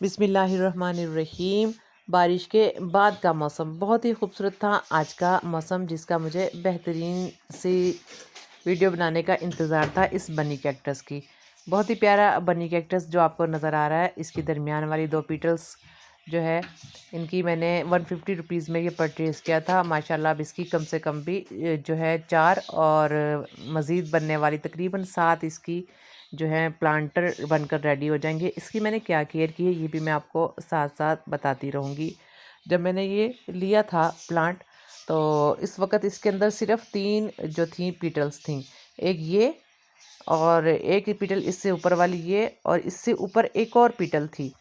बिस्मिल्लाहिर्रहमानिर्रहीम। बारिश के बाद का मौसम बहुत ही खूबसूरत था आज का मौसम, जिसका मुझे बेहतरीन सी वीडियो बनाने का इंतज़ार था इस बनी कैक्टस की। बहुत ही प्यारा बनी कैक्टस जो आपको नज़र आ रहा है, इसकी दरमियान वाली दो पीटल्स जो है इनकी मैंने 150 रुपीज़ में ये परचेज़ किया था। माशाल्लाह अब इसकी कम से कम भी जो है 4 और मज़ीद बनने वाली तकरीबन 7 इसकी जो है प्लांटर बनकर रेडी हो जाएंगे। इसकी मैंने क्या केयर की है ये भी मैं आपको साथ साथ बताती रहूँगी। जब मैंने ये लिया था प्लांट, तो इस वक्त इसके अंदर सिर्फ 3 जो थी पीटल्स थी। एक ये, और एक पीटल इससे ऊपर वाली ये, और इससे ऊपर एक और पीटल थी।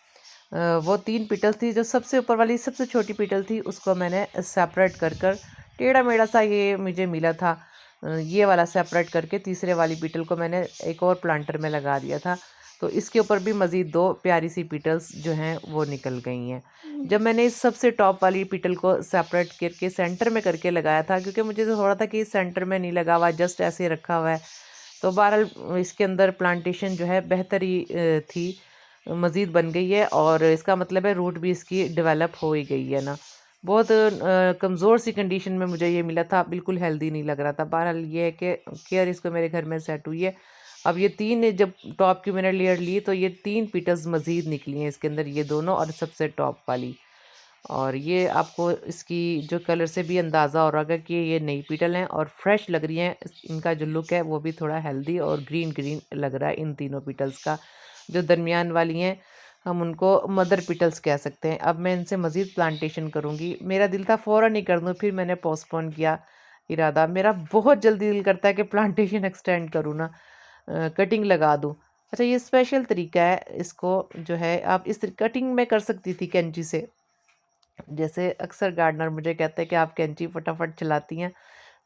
वो 3 पीटल थी। जो सबसे ऊपर वाली सबसे छोटी पीटल थी उसको मैंने सेपरेट कर कर टेढ़ा मेढ़ा सा ये मुझे मिला था। ये वाला सेपरेट करके तीसरे वाली पीटल को मैंने एक और प्लांटर में लगा दिया था। तो इसके ऊपर भी मज़ीद 2 प्यारी सी पीटल्स जो हैं वो निकल गई हैं। जब मैंने इस सबसे टॉप वाली पीटल को सेपरेट करके सेंटर में करके लगाया था, क्योंकि मुझे तो थोड़ा था कि सेंटर में नहीं लगा हुआ, जस्ट ऐसे रखा हुआ है, तो बहरहाल इसके अंदर प्लांटेशन जो है बेहतर ही थी, मज़ीद बन गई है। और इसका मतलब है रूट भी इसकी डेवलप हो ही गई है ना। बहुत कमज़ोर सी कंडीशन में मुझे ये मिला था, बिल्कुल हेल्दी नहीं लग रहा था। बहरहाल ये है कि केयर इसको मेरे घर में सेट हुई है। अब ये 3 जब टॉप की मैंने लेयर ली तो ये 3 पीटल्स मज़ीद निकली हैं इसके अंदर, ये दोनों और सबसे टॉप वाली। और ये आपको इसकी जो कलर से भी अंदाज़ा हो रहा होगा कि ये नई पीटल हैं और फ्रेश लग रही हैं। इनका जो लुक है वो भी थोड़ा हेल्दी और ग्रीन ग्रीन लग रहा है इन तीनों पीटल्स का। जो दरमियान वाली हैं हम उनको मदर पीटल्स कह सकते हैं। अब मैं इनसे मज़ीद प्लांटेशन करूँगी। मेरा दिल था फ़ौरन ही कर दूँ, फिर मैंने पोस्टपोन किया इरादा। मेरा बहुत जल्दी दिल करता है कि प्लांटेशन एक्सटेंड करूँ ना, कटिंग लगा दूँ। अच्छा, ये स्पेशल तरीका है, इसको जो है आप इस कटिंग में कर सकती थी कैंची से। जैसे अक्सर गार्डनर मुझे कहते हैं कि आप कैंची फटाफट चलाती हैं,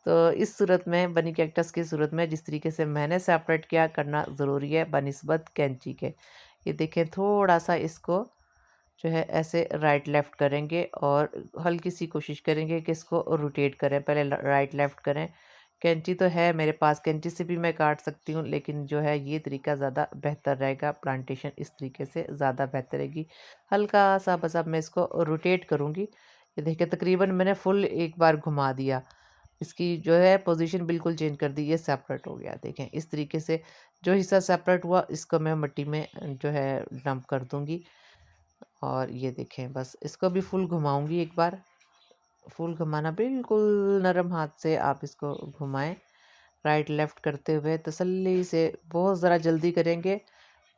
तो इस सूरत में बनी कैक्टस की सूरत में जिस तरीके से मैंने सेपरेट किया करना ज़रूरी है बनिस्बत कैंची के। ये देखें, थोड़ा सा इसको जो है ऐसे राइट लेफ़्ट करेंगे और हल्की सी कोशिश करेंगे कि इसको रोटेट करें। पहले राइट लेफ़्ट करें। कैंची तो है मेरे पास, कैंची से भी मैं काट सकती हूँ, लेकिन जो है ये तरीका ज़्यादा बेहतर रहेगा। प्लांटेशन इस तरीके से ज़्यादा बेहतर रहेगी। हल्का सा बस अब मैं इसको रोटेट करूँगी। ये देखिए तकरीबन मैंने फुल एक बार घुमा दिया। इसकी जो है पोजीशन बिल्कुल चेंज कर दी, ये सेपरेट हो गया। देखें इस तरीके से जो हिस्सा सेपरेट हुआ इसको मैं मिट्टी में जो है डंप कर दूँगी। और ये देखें बस इसको भी फुल घुमाऊंगी एक बार। फुल घुमाना बिल्कुल नरम हाथ से आप इसको घुमाएं, राइट लेफ़्ट करते हुए तसल्ली से। बहुत ज़रा जल्दी करेंगे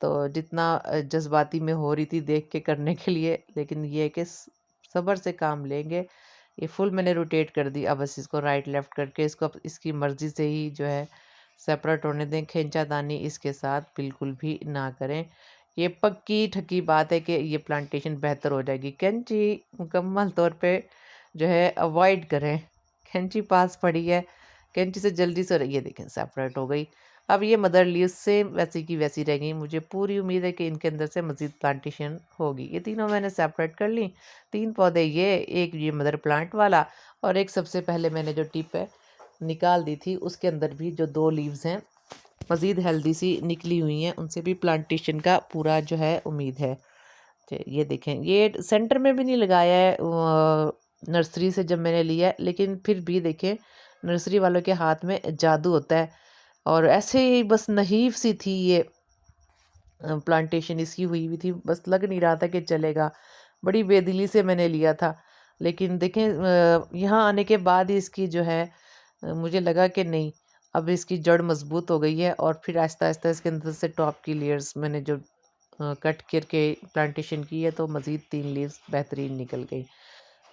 तो जितना जज्बाती में हो रही थी देख के करने के लिए, लेकिन ये है कि सब्र से काम लेंगे। ये फुल मैंने रोटेट कर दी। अब बस इसको राइट लेफ़्ट करके इसको अब इसकी मर्ज़ी से ही जो है सेपरेट होने दें। खींचातानी इसके साथ बिल्कुल भी ना करें। ये पक्की ठकी बात है कि ये प्लांटेशन बेहतर हो जाएगी। कैंची मुकम्मल तौर पे जो है अवॉइड करें। कैंची पास पड़ी है, कैंची से जल्दी से ये देखें सेपरेट हो गई। अब ये मदर लीव्स सेम वैसी की वैसी रह गई। मुझे पूरी उम्मीद है कि इनके अंदर से मज़ीद प्लांटेशन होगी। ये तीनों मैंने सेपरेट कर ली। 3 पौधे ये, एक ये मदर प्लांट वाला, और एक सबसे पहले मैंने जो टिप है निकाल दी थी उसके अंदर भी जो 2 लीव्स हैं मज़ीद हेल्दी सी निकली हुई हैं, उनसे भी प्लांटेशन का पूरा जो है उम्मीद है। ये देखें, ये सेंटर में भी नहीं लगाया है नर्सरी से जब मैंने लिया है, लेकिन फिर भी देखें नर्सरी वालों के हाथ में जादू होता है। और ऐसे ही बस नहीफ सी थी ये प्लांटेशन इसकी हुई हुई थी, बस लग नहीं रहा था कि चलेगा। बड़ी बेदिली से मैंने लिया था, लेकिन देखें यहाँ आने के बाद ही इसकी जो है मुझे लगा कि नहीं, अब इसकी जड़ मजबूत हो गई है। और फिर आहिस्ता आहिस्ता इसके अंदर से टॉप की लेयर्स मैंने जो कट करके प्लांटेशन की है, तो मज़ीद 3 लीव्स बेहतरीन निकल गई।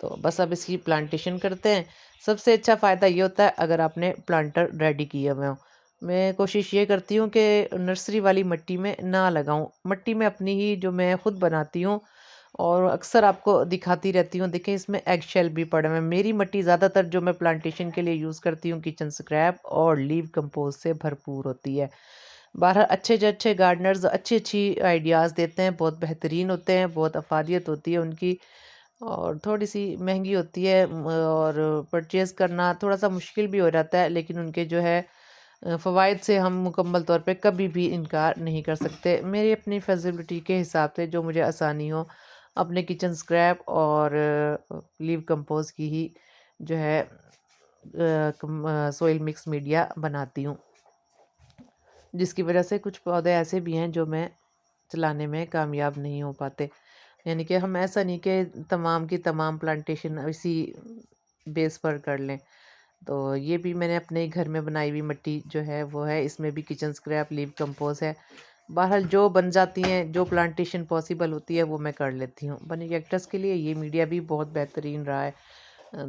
तो बस अब इसकी प्लांटेशन करते हैं। सबसे अच्छा फ़ायदा ये होता है अगर आपने प्लांटर रेडी किए हुए हों। मैं कोशिश ये करती हूँ कि नर्सरी वाली मिट्टी में ना लगाऊँ। मिट्टी में अपनी ही जो मैं खुद बनाती हूँ और अक्सर आपको दिखाती रहती हूँ। देखें इसमें एग शेल भी पड़े हुए हैं। मेरी मिट्टी ज़्यादातर जो मैं प्लांटेशन के लिए यूज़ करती हूँ किचन स्क्रैप और लीव कंपोस्ट से भरपूर होती है। बहरहाल अच्छे जो अच्छे गार्डनर्स अच्छी-अच्छी आइडियाज़ देते हैं, बहुत बेहतरीन होते हैं, बहुत अफ़ादियत होती है उनकी। और थोड़ी-सी महंगी होती है और परचेज़ करना थोड़ा-सा मुश्किल भी हो जाता है, लेकिन उनके जो है फ़वाइद से हम मुकम्मल तौर पे कभी भी इनकार नहीं कर सकते। मेरी अपनी फ़ेसिलिटी के हिसाब से जो मुझे आसानी हो, अपने किचन स्क्रैप और लीव कंपोस्ट की ही जो है सोइल मिक्स मीडिया बनाती हूँ। जिसकी वजह से कुछ पौधे ऐसे भी हैं जो मैं चलाने में कामयाब नहीं हो पाते। यानी कि हम ऐसा नहीं कि तमाम की तमाम प्लांटेशन इसी बेस पर कर लें। तो ये भी मैंने अपने घर में बनाई हुई मिट्टी जो है वो है, इसमें भी किचन स्क्रैप, लीव कंपोस्ट है। बहरहाल जो बन जाती हैं, जो प्लांटेशन पॉसिबल होती है वो मैं कर लेती हूँ। बनी कैक्टस के लिए ये मीडिया भी बहुत बेहतरीन रहा है।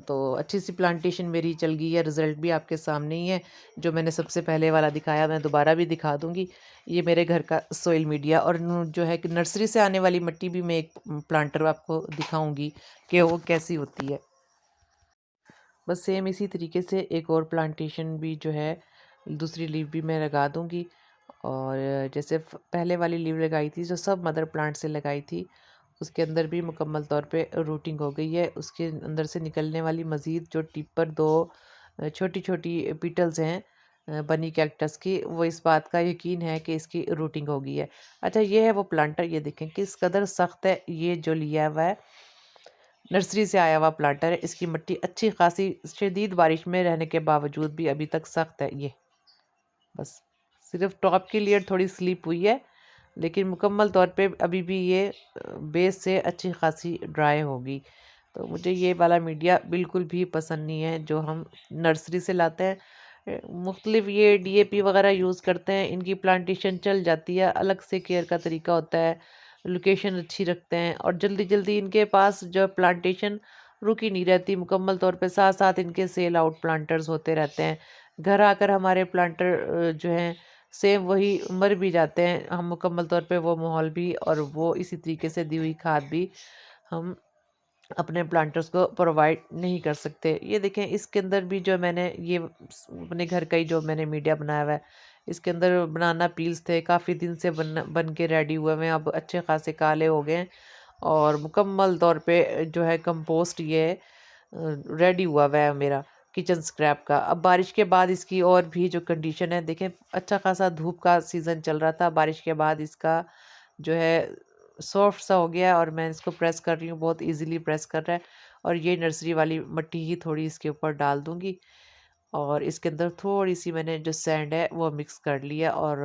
तो अच्छी सी प्लांटेशन मेरी चल गई है, रिज़ल्ट भी आपके सामने ही है। जो मैंने सबसे पहले वाला दिखाया मैं दोबारा भी दिखा दूँगी। ये मेरे घर का सोइल मीडिया और जो है कि नर्सरी से आने वाली मिट्टी भी मैं एक प्लांटर आपको दिखाऊँगी कि वो कैसी होती है। बस सेम इसी तरीके से एक और प्लांटेशन भी जो है दूसरी लीव भी मैं लगा दूँगी। और जैसे पहले वाली लीव लगाई थी जो सब मदर प्लांट से लगाई थी, उसके अंदर भी मुकम्मल तौर पे रूटिंग हो गई है। उसके अंदर से निकलने वाली मज़ीद जो टिप पर दो छोटी छोटी पीटल्स हैं बनी कैक्टस की, वो इस बात का यकीन है कि इसकी रूटिंग हो गई है। अच्छा, ये है वो प्लांटर, ये देखें किस कदर सख्त है। ये जो लिया हुआ है नर्सरी से आया हुआ प्लांटर है, इसकी मिट्टी अच्छी खासी शदीद बारिश में रहने के बावजूद भी अभी तक सख्त है। ये बस सिर्फ टॉप की लेयर थोड़ी स्लिप हुई है, लेकिन मुकम्मल तौर पे अभी भी ये बेस से अच्छी खासी ड्राई होगी। तो मुझे ये वाला मीडिया बिल्कुल भी पसंद नहीं है जो हम नर्सरी से लाते हैं। मुख्तलिफ ये डीएपी वगैरह यूज़ करते हैं, इनकी प्लांटेशन चल जाती है, अलग से केयर का तरीका होता है, लोकेशन अच्छी रखते हैं और जल्दी जल्दी इनके पास जो प्लांटेशन रुकी नहीं रहती, मुकम्मल तौर पे साथ साथ इनके सेल आउट प्लांटर्स होते रहते हैं। घर आकर हमारे प्लांटर जो हैं सेम वही मर भी जाते हैं। हम मुकम्मल तौर पे वो माहौल भी और वो इसी तरीके से दी हुई खाद भी हम अपने प्लांटर्स को प्रोवाइड नहीं कर सकते। ये देखें इसके अंदर भी जो मैंने ये अपने घर का ही जो मैंने मीडिया बनाया हुआ है, इसके अंदर बनाना पील्स थे, काफ़ी दिन से बन के रेडी हुए हुए हैं, अब अच्छे खासे काले हो गए हैं और मुकम्मल तौर पे जो है कंपोस्ट ये रेडी हुआ हुआ है मेरा किचन स्क्रैप का। अब बारिश के बाद इसकी और भी जो कंडीशन है देखें, अच्छा खासा धूप का सीज़न चल रहा था, बारिश के बाद इसका जो है सॉफ्ट सा हो गया है और मैं इसको प्रेस कर रही हूँ, बहुत इजीली प्रेस कर रहा है। और ये नर्सरी वाली मिट्टी ही थोड़ी इसके ऊपर डाल दूँगी और इसके अंदर थोड़ी-सी मैंने जो सैंड है वो मिक्स कर लिया और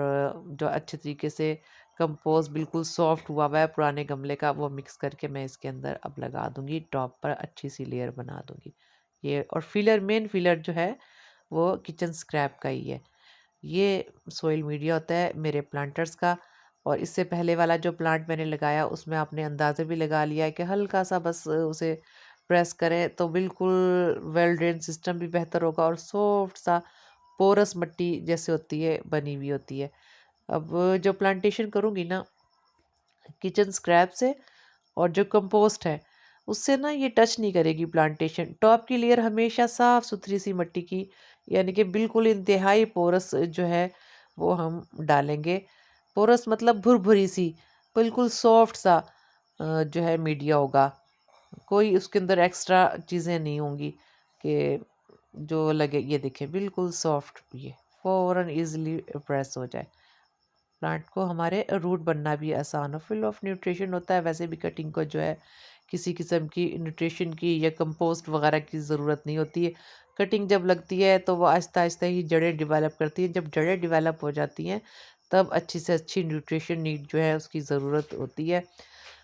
जो अच्छे तरीके से कंपोस्ट बिल्कुल सॉफ्ट हुआ हुआ है पुराने गमले का, वो मिक्स करके मैं इसके अंदर अब लगा दूँगी, टॉप पर अच्छी-सी लेयर बना दूँगी। ये और फिलर, मेन फिलर जो है वो किचन स्क्रैप का ही है। ये सोइल मीडिया होता है मेरे प्लांटर्स का। और इससे पहले वाला जो प्लांट मैंने लगाया उसमें आपने अंदाज़ा भी लगा लिया है कि हल्का सा बस उसे प्रेस करें तो बिल्कुल वेल ड्रेन सिस्टम भी बेहतर होगा और सॉफ्ट सा पोरस मिट्टी जैसे होती है बनी हुई होती है। अब जो प्लांटेशन करूँगी ना किचन स्क्रैप से और जो कंपोस्ट है उससे ना ये टच नहीं करेगी प्लांटेशन। टॉप की लेयर हमेशा साफ सुथरी सी मिट्टी की, यानी कि बिल्कुल इंतहाई पोरस जो है वो हम डालेंगे। पोरस मतलब भुरभुरी सी, बिल्कुल सॉफ्ट सा जो है मीडिया होगा। कोई उसके अंदर एक्स्ट्रा चीज़ें नहीं होंगी कि जो लगे। ये देखें बिल्कुल सॉफ्ट, ये फ़ौरन ईज़िली प्रेस हो जाए। प्लांट को हमारे रूट बनना भी आसान हो, फिल ऑफ न्यूट्रिशन होता है। वैसे भी कटिंग को जो है किसी किस्म की न्यूट्रिशन की या कंपोस्ट वगैरह की ज़रूरत नहीं होती है। कटिंग जब लगती है तो वो आहिस्ता आहिस्ता ही जड़ें डेवलप करती हैं। जब जड़ें डेवलप हो जाती हैं तब अच्छी से अच्छी न्यूट्रिशन नीड जो है उसकी ज़रूरत होती है।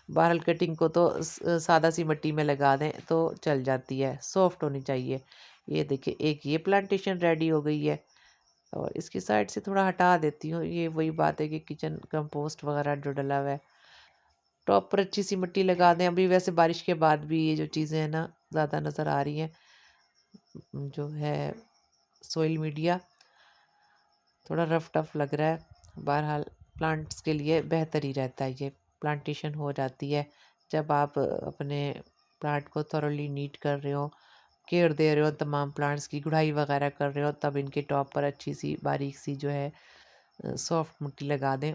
बहरहाल कटिंग को तो सादा सी मिट्टी में लगा दें तो चल जाती है, सॉफ्ट होनी चाहिए। ये देखिए एक ये प्लांटेशन रेडी हो गई है और इसकी साइड से थोड़ा हटा देती हूँ। ये वही बात है कि किचन कंपोस्ट वगैरह जो डला हुआ है, टॉप पर अच्छी सी मिट्टी लगा दें। अभी वैसे बारिश के बाद भी ये जो चीज़ें हैं ना ज़्यादा नज़र आ रही हैं। जो है सोइल मीडिया थोड़ा रफ टफ लग रहा है, बहरहाल प्लांट्स के लिए बेहतर ही रहता है। ये प्लांटेशन हो जाती है जब आप अपने प्लांट को थॉरोली नीट कर रहे हो, केयर दे रहे हो, तमाम प्लांट्स की गुड़ाई वगैरह कर रहे हो, तब इनके टॉप पर अच्छी सी बारीक सी जो है सॉफ्ट मिट्टी लगा दें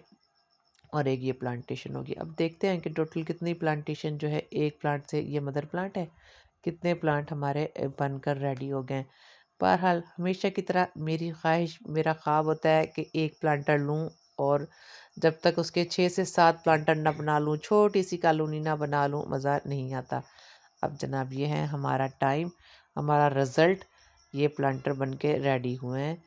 और एक ये प्लांटेशन होगी। अब देखते हैं कि टोटल कितनी प्लांटेशन जो है एक प्लांट से, ये मदर प्लांट है, कितने प्लांट हमारे बनकर रेडी हो गए हैं। बहरहाल हमेशा की तरह मेरी ख्वाहिश, मेरा ख्वाब होता है कि एक प्लांटर लूँ और जब तक उसके 6 से 7 प्लांटर ना बना लूँ, छोटी-सी कॉलोनी ना बना लूँ, मज़ा नहीं आता। अब जनाब ये है हमारा टाइम, हमारा रिज़ल्ट, ये प्लांटर बन के रेडी हुए हैं।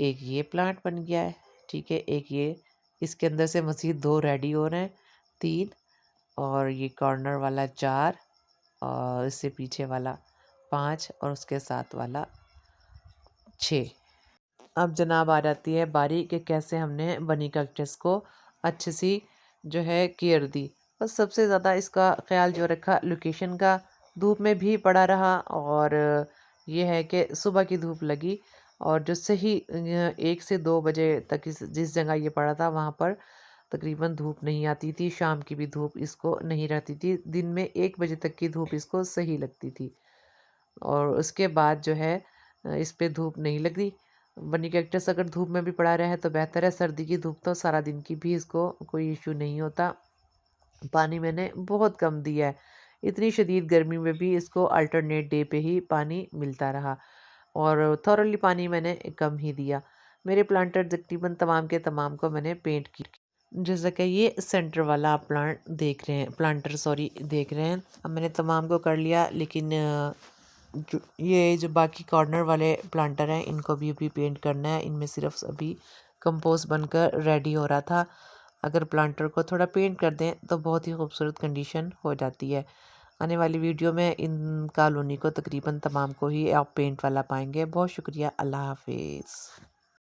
एक ये प्लांट बन गया है, ठीक है, एक ये, इसके अंदर से मज़ीद 2 रेडी हो रहे हैं, 3 और ये कॉर्नर वाला 4 और इससे पीछे वाला 5 और उसके साथ वाला 6। अब जनाब आ जाती है बारी कि कैसे हमने बनी कैक्टस को अच्छी सी जो है केयर दी। बस सबसे ज़्यादा इसका ख्याल जो रखा लोकेशन का, धूप में भी पड़ा रहा और ये है कि सुबह की धूप लगी और जो सही 1 से 2 बजे तक जिस जगह ये पड़ा था वहाँ पर तकरीबन धूप नहीं आती थी, शाम की भी धूप इसको नहीं रहती थी, दिन में 1 बजे तक की धूप इसको सही लगती थी और उसके बाद जो है इस पे धूप नहीं लग रही। बनी कैक्टस अगर धूप में भी पड़ा रहे तो बेहतर है, सर्दी की धूप तो सारा दिन की भी इसको कोई इशू नहीं होता। पानी मैंने बहुत कम दिया है, इतनी शदीद गर्मी में भी इसको अल्टरनेट डे पे ही पानी मिलता रहा और थॉरली पानी मैंने कम ही दिया। मेरे प्लांटर तकरीबन तमाम के तमाम को मैंने पेंट की। जैसा कि ये सेंटर वाला आप प्लांटर सॉरी देख रहे हैं। अब मैंने तमाम को कर लिया लेकिन जो बाकी कॉर्नर वाले प्लांटर हैं इनको भी अभी पेंट करना है। इनमें सिर्फ अभी कंपोस्ट बनकर रेडी हो रहा था। अगर प्लांटर को थोड़ा पेंट कर दें तो बहुत ही खूबसूरत कंडीशन हो जाती है। आने वाली वीडियो में इन कॉलोनी को तकरीबन तमाम को ही आप पेंट वाला पाएंगे। बहुत शुक्रिया। अल्लाह हाफिज़।